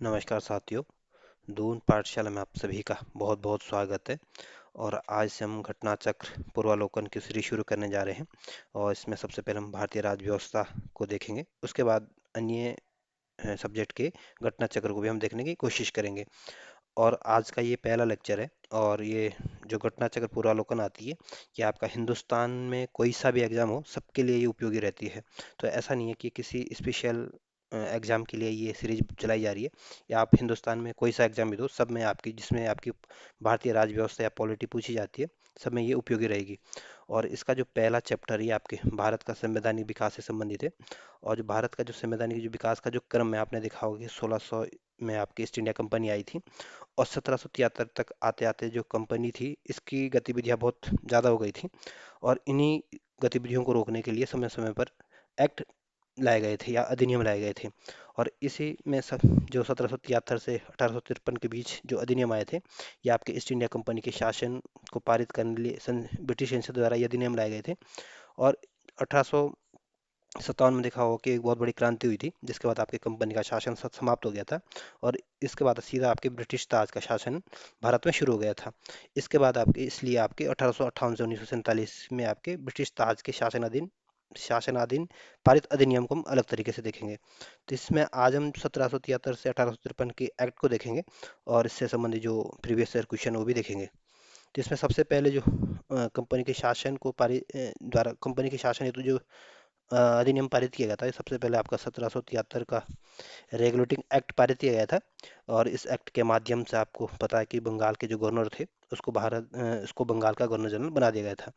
नमस्कार साथियों। दून पाठशाला में आप सभी का बहुत बहुत स्वागत है। और आज से हम घटना चक्र पूर्वालोकन की सीरीज शुरू करने जा रहे हैं। और इसमें सबसे पहले हम भारतीय राज्य व्यवस्था को देखेंगे, उसके बाद अन्य सब्जेक्ट के घटना चक्र को भी हम देखने की कोशिश करेंगे। और आज का ये पहला लेक्चर है। और ये जो घटना चक्र पूर्वालोकन आती है, ये आपका हिंदुस्तान में कोई सा भी एग्जाम हो सबके लिए ये उपयोगी रहती है। तो ऐसा नहीं है कि किसी स्पेशल एग्जाम के लिए ये सीरीज चलाई जा रही है, या आप हिंदुस्तान में कोई सा एग्जाम भी दो, सब में आपकी जिसमें आपकी भारतीय राज्य व्यवस्था या पॉलिटी पूछी जाती है, सब में ये उपयोगी रहेगी। और इसका जो पहला चैप्टर ये आपके भारत का संवैधानिक विकास से संबंधित है। और जो भारत का जो संवैधानिक जो विकास का जो क्रम है, आपने देखा होगा कि 1600 में आपकी ईस्ट इंडिया कंपनी आई थी। और 1773 तक आते आते जो कंपनी थी, इसकी गतिविधियां बहुत ज़्यादा हो गई थी। और इन्हीं गतिविधियों को रोकने के लिए समय समय पर एक्ट लाए गए थे या अधिनियम लाए गए थे। और इसी में सब जो 1773 से 1853 के बीच जो अधिनियम आए थे, ये आपके ईस्ट इंडिया कंपनी के शासन को पारित करने के लिए ब्रिटिश संसद द्वारा ये अधिनियम लाए गए थे। और 1857 में देखा होगा कि एक बहुत बड़ी क्रांति हुई थी, जिसके बाद आपकी कंपनी का शासन समाप्त हो गया था। और इसके बाद सीधा आपके ब्रिटिश ताज का शासन भारत में शुरू हो गया था। इसके बाद आपके इसलिए आपके 1858 से 1947 में आपके ब्रिटिश ताज के शासनाधीन पारित अधिनियम को हम अलग तरीके से देखेंगे। तो इसमें आज हम 1773 से 1853 के एक्ट को देखेंगे, और इससे संबंधित जो प्रीवियस ईयर क्वेश्चन वो भी देखेंगे। तो इसमें सबसे पहले जो कंपनी के शासन को द्वारा कंपनी के शासन हेतु जो अधिनियम पारित किया गया था, ये सबसे पहले आपका 1773 का रेगुलेटिंग एक्ट पारित किया गया था। और इस एक्ट के माध्यम से आपको पता है कि बंगाल के जो गवर्नर थे, उसको बंगाल का गवर्नर जनरल बना दिया गया था।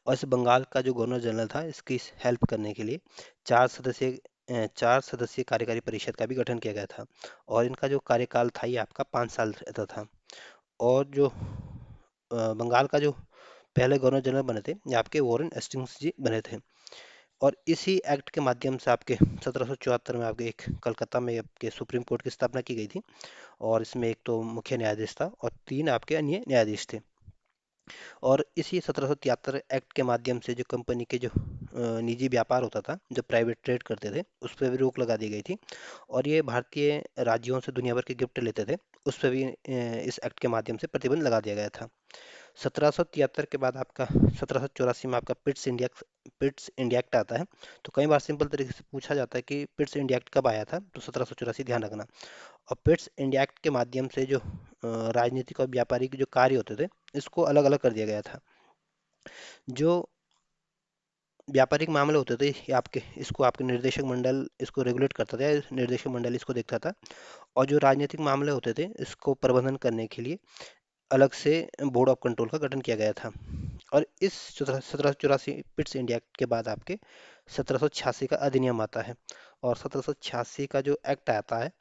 और इस बंगाल का जो गवर्नर जनरल था, इसकी हेल्प करने के लिए चार सदस्यीय कार्यकारी परिषद का भी गठन किया गया था। और इनका जो कार्यकाल था, ये आपका 5 साल रहता था। और जो बंगाल का जो पहले गवर्नर जनरल बने थे, ये आपके वॉरेन हेस्टिंग्स जी बने थे। और इसी एक्ट के माध्यम से आपके 1774 में आपके एक कलकत्ता में आपके सुप्रीम कोर्ट की स्थापना की गई थी। और इसमें एक तो मुख्य न्यायाधीश था और 3 आपके अन्य न्यायाधीश थे। और इसी 1773 एक्ट के माध्यम से जो कंपनी के जो निजी व्यापार होता था, जो प्राइवेट ट्रेड करते थे, उस पर भी रोक लगा दी गई थी। और ये भारतीय राज्यों से दुनिया भर के गिफ्ट लेते थे, उस पर भी इस एक्ट के माध्यम से प्रतिबंध लगा दिया गया था। 1773 के बाद आपका 1784 में आपका पिट्स इंडिया एक्ट आता है। तो कई बार सिंपल तरीके से पूछा जाता है कि पिट्स इंडिया एक्ट कब आया था, तो 1784 ध्यान रखना। और पिट्स इंडिया एक्ट के माध्यम से जो राजनीतिक और व्यापारिक जो कार्य होते थे, इसको अलग अलग कर दिया गया था। जो व्यापारिक मामले होते थे, ये आपके इसको आपके निर्देशक मंडल इसको रेगुलेट करता था, निर्देशक मंडल इसको देखता था। और जो राजनीतिक मामले होते थे, इसको प्रबंधन करने के लिए अलग से बोर्ड ऑफ कंट्रोल का गठन किया गया था। और इस 1784 पिट्स इंडिया एक्ट के बाद आपके 1786 का अधिनियम आता है। और 1786 का जो एक्ट आता है,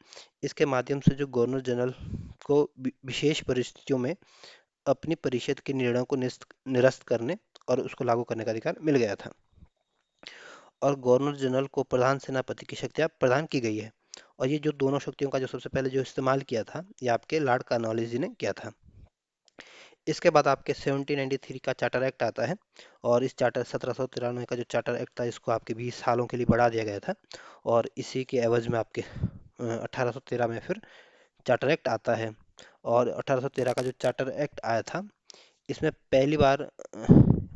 इसके माध्यम से जो गवर्नर जनरल को विशेष परिस्थितियों में अपनी परिषद के निर्णयों को निरस्त करने और उसको लागू करने का अधिकार मिल गया था। और गवर्नर जनरल को प्रधान सेनापति की शक्तियां प्रदान की गई है। और ये जो दोनों शक्तियों का जो सबसे पहले जो इस्तेमाल किया था, ये आपके लॉर्ड कॉर्नवालिस जी ने किया था। इसके बाद आपके 1793 का चार्टर एक्ट आता है। और इस चार्टर 1793 का जो चार्टर एक्ट था, इसको आपके 20 सालों के लिए बढ़ा दिया गया था। और इसी के एवज में आपके 1813 में फिर चार्टर एक्ट आता है। और 1813 का जो चार्टर एक्ट आया था, इसमें पहली बार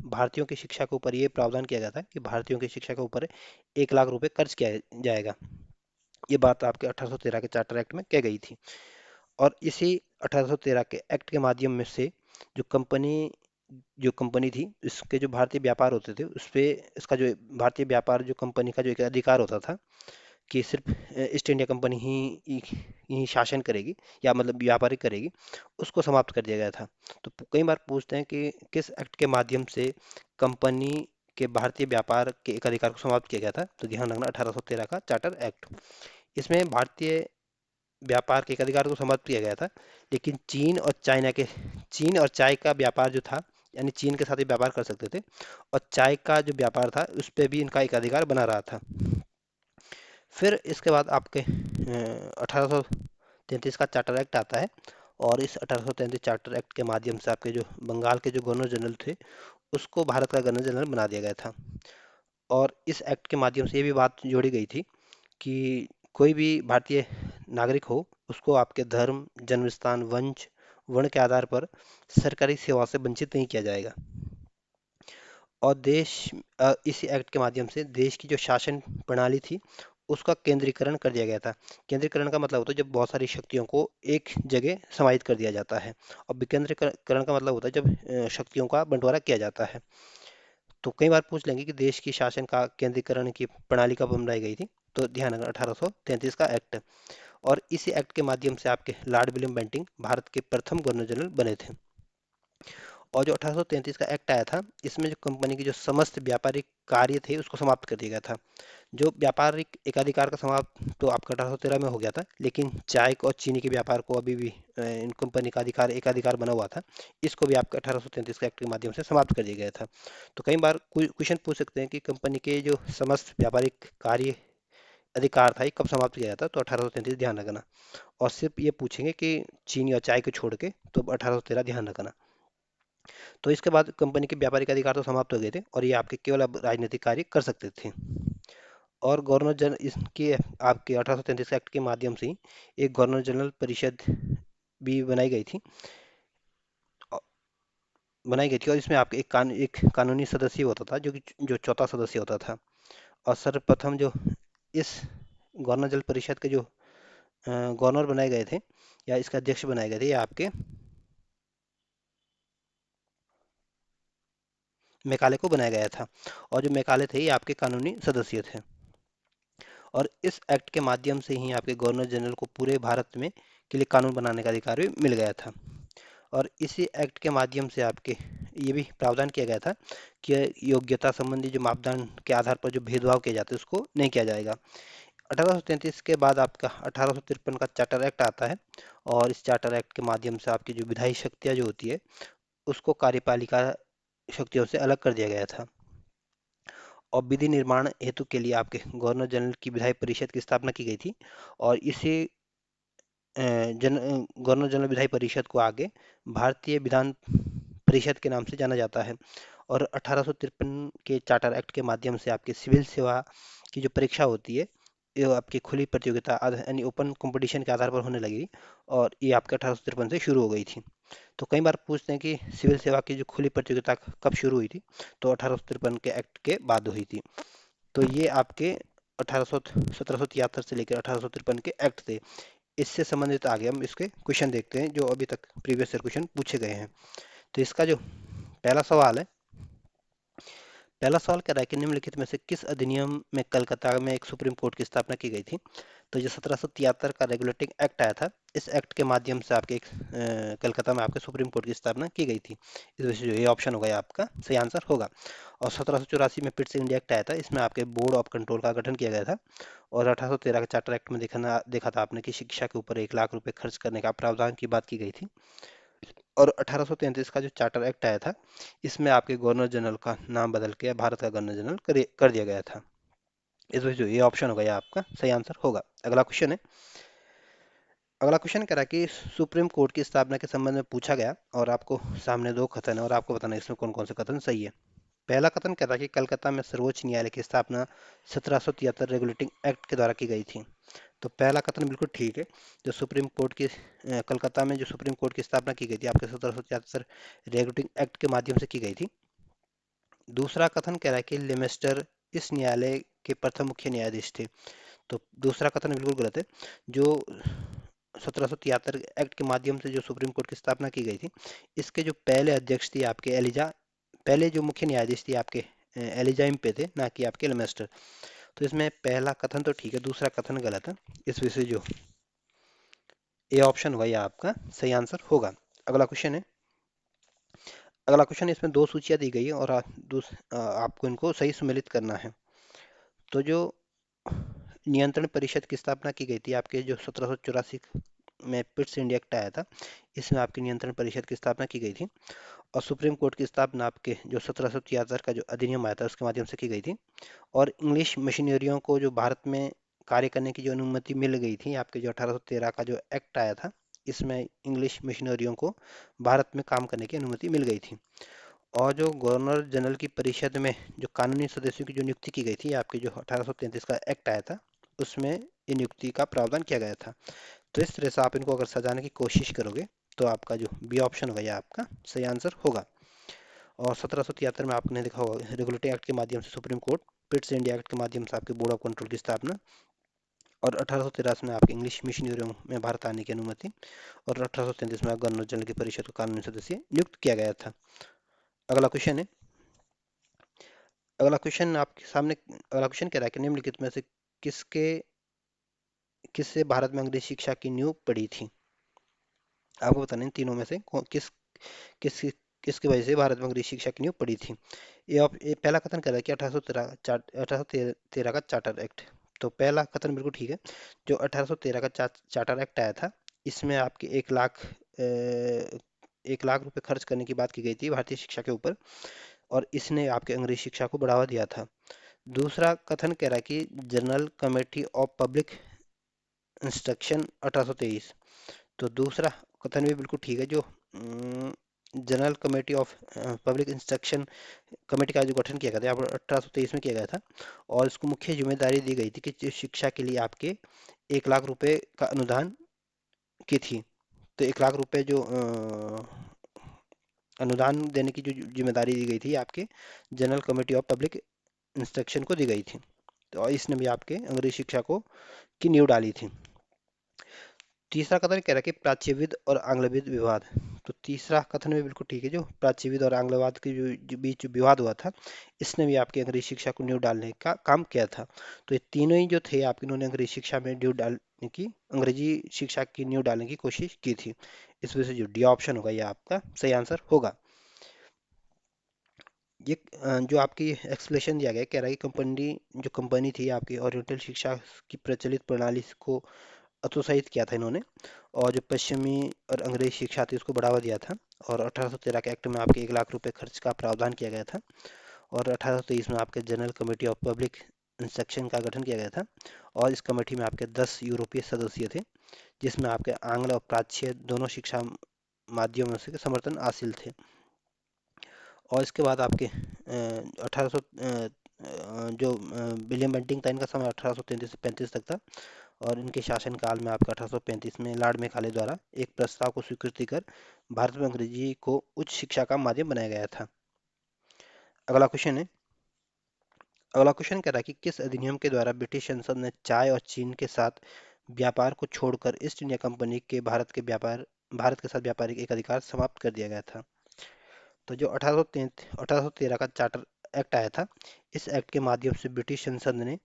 भारतीयों की शिक्षा के ऊपर ये प्रावधान किया गया था कि भारतीयों की शिक्षा के ऊपर 1 लाख रुपए खर्च किया जाएगा। ये बात आपके 1813 के चार्टर एक्ट में कह गई थी। और इसी 1813 के एक्ट के माध्यम में से जो कंपनी थी, इसके जो भारतीय व्यापार होते थे, उस पे इसका जो भारतीय व्यापार जो कंपनी का जो एक अधिकार होता था कि सिर्फ ईस्ट इंडिया कंपनी ही शासन करेगी या मतलब व्यापारिक करेगी, उसको समाप्त कर दिया गया था। तो कई बार पूछते हैं कि किस एक्ट के माध्यम से कंपनी के भारतीय व्यापार के एक अधिकार को समाप्त किया गया था, तो ध्यान रखना 1813 का चार्टर एक्ट। इसमें भारतीय व्यापार के एक अधिकार को समाप्त किया गया था, लेकिन चीन और चाय का व्यापार जो था, यानी चीन के साथ ही व्यापार कर सकते थे, और चाय का जो व्यापार था उस पर भी इनका एक अधिकार बना रहा था। फिर इसके बाद आपके 1833 का चार्टर एक्ट आता है। और इस 1833 चार्टर एक्ट के माध्यम से आपके जो बंगाल के जो गवर्नर जनरल थे, उसको भारत का गवर्नर जनरल बना दिया गया था। और इस एक्ट के माध्यम से ये भी बात जोड़ी गई थी कि कोई भी भारतीय नागरिक हो उसको आपके धर्म, जन्म स्थान, वंश, वर्ण के आधार पर सरकारी सेवा से वंचित नहीं किया जाएगा। और इसी एक्ट के माध्यम से देश की जो शासन प्रणाली थी उसका केंद्रीकरण कर दिया गया था। केंद्रीकरण का मतलब होता है जब बहुत सारी शक्तियों को एक जगह समाहित कर दिया जाता है, और विकेंद्रीकरण का मतलब होता है जब शक्तियों का बंटवारा किया जाता है। तो कई बार पूछ लेंगे कि देश की शासन का केंद्रीकरण की प्रणाली कब बनाई गई थी, तो ध्यान रखना 1833 का एक्ट। और इसी एक्ट के माध्यम से आपके लॉर्ड विलियम बेंटिंग भारत के प्रथम गवर्नर जनरल बने थे। और जो 1833 का एक्ट आया था इसमें जो कंपनी की जो समस्त व्यापारिक कार्य थे उसको समाप्त कर दिया गया था। जो व्यापारिक एकाधिकार का समाप्त तो आपका 1813 में हो गया था, लेकिन चाय और चीनी के व्यापार को अभी भी इन कंपनी का अधिकार एकाधिकार बना हुआ था। इसको भी आपका 1833 के एक्ट के माध्यम से समाप्त कर दिया गया था। तो कई बार क्वेश्चन पूछ सकते हैं कि कंपनी के जो समस्त व्यापारिक कार्य अधिकार था ये कब समाप्त किया जाता, तो 1833 ध्यान रखना। और सिर्फ ये पूछेंगे कि चीनी और चाय को छोड़ के, तो 1813 ध्यान रखना। तो इसके बाद कंपनी के व्यापारिक अधिकार तो समाप्त हो गए थे और ये आपके केवल अब राजनीतिक कार्य कर सकते थे। और गवर्नर जनरल इसके आपके 1833 एक्ट के माध्यम से ही एक गवर्नर जनरल परिषद भी अ, बनाई गई थी। और इसमें आपके एक कानूनी सदस्य होता था जो चौथा सदस्य होता था। और सर्वप्रथम जो इस गवर्नर जनरल परिषद के जो गवर्नर बनाए गए थे या इसके अध्यक्ष बनाए गए थे, ये आपके मैकाले को बनाया गया था। और जो मैकाले थे ये आपके कानूनी सदस्य थे। और इस एक्ट के माध्यम से ही आपके गवर्नर जनरल को पूरे भारत में के लिए कानून बनाने का अधिकार भी मिल गया था। और इसी एक्ट के माध्यम से आपके ये भी प्रावधान किया गया था कि योग्यता संबंधी जो मापदंड के आधार पर जो भेदभाव किए जाते हैं उसको नहीं किया जाएगा। 1833 के बाद आपका 1853 का चार्टर एक्ट आता है। और इस चार्टर एक्ट के माध्यम से आपकी जो विधायी शक्तियाँ जो होती है उसको कार्यपालिका शक्तियों से अलग कर दिया गया था। और विधि निर्माण हेतु के लिए आपके गवर्नर जनरल की विधायी परिषद की स्थापना की गई थी। और इसे गवर्नर जनरल विधायी परिषद को आगे भारतीय विधान परिषद के नाम से जाना जाता है। और 1853 के चार्टर एक्ट के माध्यम से आपकी सिविल सेवा की जो परीक्षा होती है ये आपकी खुली प्रतियोगिता यानी ओपन कंपटीशन के आधार पर होने लगी। और ये आपके 1853 से शुरू हो गई थी। तो कई बार पूछते हैं कि सिविल सेवा की जो खुली प्रतियोगिता कब शुरू हुई थी, तो 1853 के एक्ट के बाद हुई थी। तो ये आपके 1773 से लेकर 1853 के एक्ट थे। इससे संबंधित आगे हम इसके क्वेश्चन देखते हैं जो अभी तक प्रीवियस ईयर क्वेश्चन पूछे गए हैं। तो इसका जो पहला सवाल है, पहला सवाल कह रहा है कि निम्नलिखित में से किस अधिनियम में कलकत्ता में एक सुप्रीम कोर्ट की स्थापना की गई थी। तो जो 1773 का रेगुलेटिंग एक्ट आया था इस एक्ट के माध्यम से आपके कलकत्ता में आपके सुप्रीम कोर्ट की स्थापना की गई थी। इस वजह से जो ये ऑप्शन होगा ये आपका सही आंसर होगा। और 1784 में पिट्स इंडिया एक्ट आया था, इसमें आपके बोर्ड ऑफ कंट्रोल का गठन किया गया था। और 1813 के चार्टर एक्ट में देखा था आपने कि शिक्षा के ऊपर 1 लाख रुपए खर्च करने का प्रावधान की बात की गई थी। और 1833 का जो चार्टर एक्ट आया था इसमें आपके गवर्नर जनरल का नाम बदल के भारत का गवर्नर जनरल कर दिया गया था। इस वजह से ये ऑप्शन होगा, ये आपका सही आंसर होगा। अगला क्वेश्चन है, अगला क्वेश्चन कह रहा है कि सुप्रीम कोर्ट की स्थापना के संबंध में पूछा गया और आपको सामने 2 कथन है और आपको बताना है इसमें कौन कौन से कथन सही है। पहला कथन कह रहा है कि कलकत्ता में सर्वोच्च न्यायालय की स्थापना 1773 रेगुलेटिंग एक्ट के द्वारा की गई थी। तो पहला कथन बिल्कुल ठीक है। जो सुप्रीम कोर्ट की कलकत्ता में जो सुप्रीम कोर्ट की स्थापना की गई थी आपके 1773 रेगुलेटिंग एक्ट के माध्यम से की गई थी। दूसरा कथन कह रहा है कि लेमेस्टर इस न्यायालय के प्रथम मुख्य न्यायाधीश थे। तो दूसरा कथन बिल्कुल गलत है। जो 1773 एक्ट के माध्यम से जो सुप्रीम कोर्ट की स्थापना की गई थी इसके जो पहले अध्यक्ष थे आपके पहले जो मुख्य न्यायाधीश थे आपके एलिजा इम्पे थे, ना कि आपके लेमेस्टर। तो इसमें पहला कथन तो ठीक है, दूसरा कथन गलत है। इस वजह से जो ए ऑप्शन होगा यह आपका सही आंसर होगा। अगला क्वेश्चन है, अगला क्वेश्चन इसमें 2 सूचियां दी गई है और आपको इनको सही सम्मिलित करना है। तो जो नियंत्रण परिषद की स्थापना की गई थी आपके जो 1784 में पिट्स इंडिया एक्ट आया था इसमें आपकी नियंत्रण परिषद की स्थापना की गई थी। और सुप्रीम कोर्ट की स्थापना आपके जो 1773 का जो अधिनियम आया था उसके माध्यम से की गई थी। और इंग्लिश मशीनरियों को जो भारत में कार्य करने की जो अनुमति मिल गई थी आपके जो 1813 का जो एक्ट आया था इसमें इंग्लिश मशीनरियों को भारत में काम करने की अनुमति मिल गई थी। और जो गवर्नर जनरल की परिषद में जो कानूनी सदस्यों की जो नियुक्ति की गई थी आपके जो 1833 का एक्ट आया था उसमें ये नियुक्ति का प्रावधान किया गया था। तो इस तरह से आप इनको अगर सजाने की कोशिश करोगे तो आपका जो बी ऑप्शन होगा, यह आपका सही आंसर होगा। और 1773 में आपने देखा होगा रेगुलेटरी एक्ट के माध्यम से supreme court, Pitt's India act के माध्यम से आपके बोर्ड ऑफ कंट्रोल की स्थापना, और 1883 में आपके इंग्लिश मिशनरियों में भारत आने की अनुमति, और 1833 में गवर्नर जनरल की परिषद को कानूनी सदस्य नियुक्त किया गया था। अगला क्वेश्चन है, अगला क्वेश्चन आपके सामने, अगला क्वेश्चन कह रहा है कि निम्नलिखित में से किसके किससे भारत में अंग्रेजी शिक्षा की नींव पड़ी थी। आपको बताना है तीनों में से किस किसकी वजह से भारत में अंग्रेजी शिक्षा की नींव पड़ी थी। ये पहला कथन कर रहा है कि 1813 का चार्टर एक्ट। तो पहला कथन बिल्कुल ठीक है। जो 1813 का चार्टर एक्ट आया था, इसमें आपके 1 लाख रुपए खर्च करने की बात की गई थी भारतीय शिक्षा के ऊपर, और इसने आपके अंग्रेजी शिक्षा को बढ़ावा दिया था। दूसरा कथन कह रहा है कि general committee of public instruction 1823। तो दूसरा कथन भी बिल्कुल ठीक है। जो general committee of public instruction committee का जो गठन किया गया था 1823 में किया गया था, और इसको मुख्य जिम्मेदारी दी गई थी कि जो शिक्षा के लिए आपके 1 लाख रुपए का अनुदान की थी। तो 1 लाख रुपए जो अनुदान देने की जो जिम्मेदारी दी गई थी आपके general committee of public instruction को दी गई थी। तो इसने भी आपके अंग्रेजी शिक्षा को की नींव डाली थी। तीसरा कथन कह रहा है कि प्राच्यविद और आंग्लविद विवाद। तो तीसरा कथन भी बिल्कुल ठीक है। जो प्राच्यविद और आंग्लवाद के जो बीच जो विवाद हुआ था, इसने भी आपकी अंग्रेजी शिक्षा को नींव डालने का काम किया था। तो ये तीनों ही जो थे आपके, इन्होंने अंग्रेजी शिक्षा में नींव डालने की, अंग्रेजी शिक्षा की नींव डालने की कोशिश की थी। इस वजह से जो डी ऑप्शन होगा, ये आपका सही आंसर होगा। ये जो आपकी एक्सप्लेनेशन दिया गया, कह रहा है कि जो कंपनी थी आपकी ओरिएंटल शिक्षा की प्रचलित प्रणाली को हतोत्साहित किया था इन्होंने, और जो पश्चिमी और अंग्रेजी शिक्षा थी उसको बढ़ावा दिया था। और 1813 के एक्ट में आपके 1 लाख रुपए खर्च का प्रावधान किया गया था। और 1823 में आपके general committee of public instruction का गठन किया गया था, और इस कमेटी में आपके 10 यूरोपीय सदस्य थे, जिसमें आपके आंग्ल और प्राच्य दोनों शिक्षा माध्यमों से समर्थन हासिल थे। और इसके बाद आपके 1800 जो विलियम बेंटिंग था, इनका समय 1833 से 35 तक था, और इनके शासनकाल में आपका 1835 में लॉर्ड मेकाले द्वारा एक प्रस्ताव को स्वीकृति कर भारत में अंग्रेजी को उच्च शिक्षा का माध्यम बनाया गया था। अगला क्वेश्चन है, अगला क्वेश्चन कह रहा है कि किस अधिनियम के द्वारा ब्रिटिश संसद ने चाय और चीन के साथ व्यापार को छोड़कर ईस्ट इंडिया कंपनी के भारत के साथ व्यापारिक एक अधिकार समाप्त कर दिया गया था। तो जो 1813 का चार्टर एक्ट आया था, इस एक्ट के माध्यम से ब्रिटिश संसद ने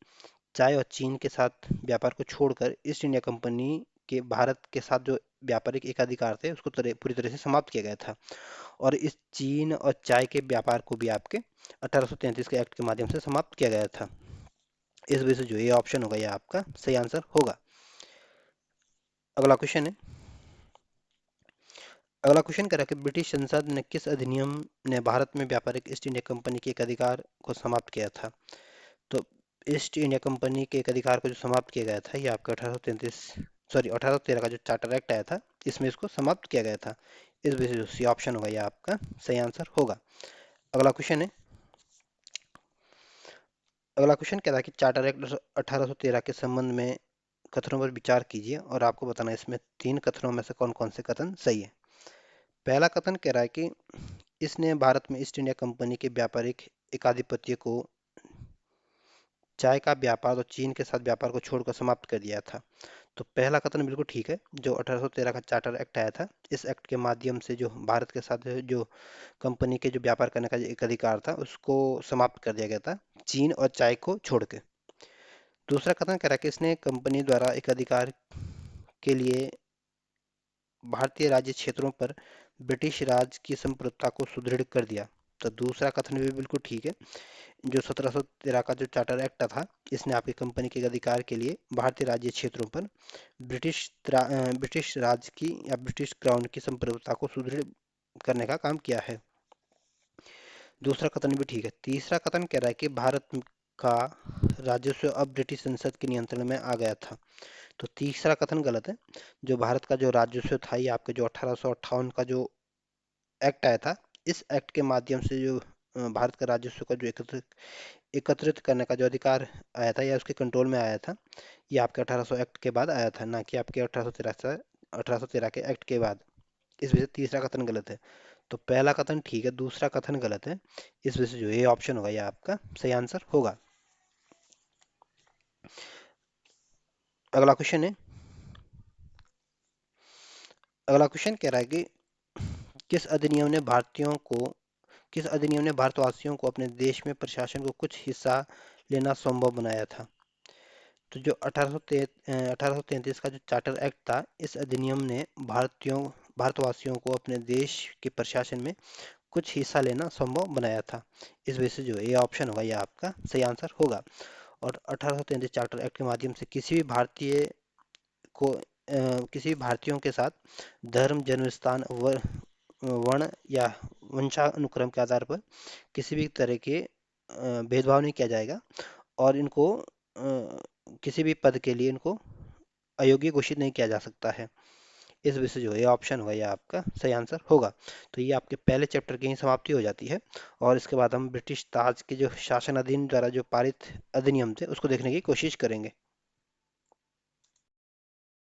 चाय और चीन के साथ व्यापार को छोड़कर ईस्ट इंडिया कंपनी के भारत के साथ जो व्यापारिक एकाधिकार थे उसको पूरी तरह से समाप्त किया गया था। और इस चीन और चाय के व्यापार को भी आपके 1833 के एक्ट के माध्यम से समाप्त किया गया था। इस वजह से जो ये ऑप्शन होगा, ये आपका सही आंसर होगा। अगला क्वेश्चन है, अगला क्वेश्चन कह रहा है कि ब्रिटिश संसद ने किस अधिनियम ने भारत में व्यापारिक ईस्ट इंडिया कंपनी के एक अधिकार को समाप्त किया था। तो ईस्ट इंडिया कंपनी के एक अधिकार को जो समाप्त किया गया था, ये आपका 1813 का जो चार्टर एक्ट आया था, इसमें इसको समाप्त किया गया था। इस वजह से जो सी ऑप्शन होगा, ये आपका सही आंसर होगा। अगला क्वेश्चन है, अगला क्वेश्चन कह रहा है कि चार्टर एक्ट 1813 के संबंध में कथनों पर विचार कीजिए, और आपको बताना है इसमें 3 कथनों में से कौन कौन से कथन सही है। पहला कथन कह रहा है कि इसने भारत में ईस्ट इंडिया कंपनी के व्यापारिक एकाधिपत्य को, चाय का व्यापार और चीन के साथ व्यापार को छोड़कर समाप्त कर दिया था। तो पहला कथन बिल्कुल ठीक है। जो 1813 का चार्टर एक्ट आया था, इस एक्ट के माध्यम से जो भारत के साथ जो कंपनी के जो व्यापार करने का जो एक अधिकार था उसको समाप्त कर दिया गया था, चीन और चाय को छोड़ के। दूसरा कथन कह रहा है कि इसने कंपनी द्वारा एक अधिकार के लिए भारतीय राज्य क्षेत्रों पर ब्रिटिश राज की संप्रभुता को सुदृढ़ कर दिया। तो दूसरा कथन भी बिल्कुल ठीक है। जो 1713 का जो चार्टर एक्ट था, इसने आपकी कंपनी के अधिकार के लिए भारतीय राज्य क्षेत्रों पर ब्रिटिश राज की या ब्रिटिश क्राउन की संप्रभुता को सुदृढ़ करने का काम किया है। दूसरा कथन भी ठीक है। तीसरा कथन कह रहा है कि भारत का राजस्व अब ब्रिटिश संसद के नियंत्रण में आ गया था। तो तीसरा कथन गलत है। जो भारत का जो राजस्व था, ये आपके जो 1858 का जो एक्ट आया था, इस एक्ट के माध्यम से जो भारत का राजस्व का जो एकत्रित करने का जो अधिकार आया था या उसके कंट्रोल में आया था, ये आपके 1800 एक्ट के बाद आया था, ना कि आपके 1813 के एक्ट के बाद। इस वजह से तीसरा कथन गलत है। तो पहला कथन ठीक है, दूसरा कथन गलत है। इस वजह से जो ये ऑप्शन होगा ये आपका सही आंसर होगा। अगला क्वेश्चन है, अगला क्वेश्चन कह रहा है कि किस अधिनियम ने भारतीयों को किस अधिनियम ने भारतवासियों को अपने देश में प्रशासन को कुछ हिस्सा लेना संभव बनाया था? तो जो 1833 का जो चार्टर एक्ट था, इस अधिनियम ने भारतवासियों को अपने देश के प्रशासन में कुछ हिस्सा लेना संभव बनाया था। इस वजह से जो ये ऑप्शन होगा ये आपका सही आंसर होगा। और 1833 चार्टर एक्ट के माध्यम से किसी भी भारतीयों के साथ धर्म, जन्म स्थान, वर्ण या वंशानुक्रम के आधार पर किसी भी तरह के भेदभाव नहीं किया जाएगा, और इनको किसी भी पद के लिए इनको अयोग्य घोषित नहीं किया जा सकता है। इस वजह से जो ये ऑप्शन होगा ये आपका सही आंसर होगा। तो ये आपके पहले चैप्टर की ही समाप्ति हो जाती है, और इसके बाद हम ब्रिटिश ताज के जो शासन अधीन द्वारा जो पारित अधिनियम थे उसको देखने की कोशिश करेंगे।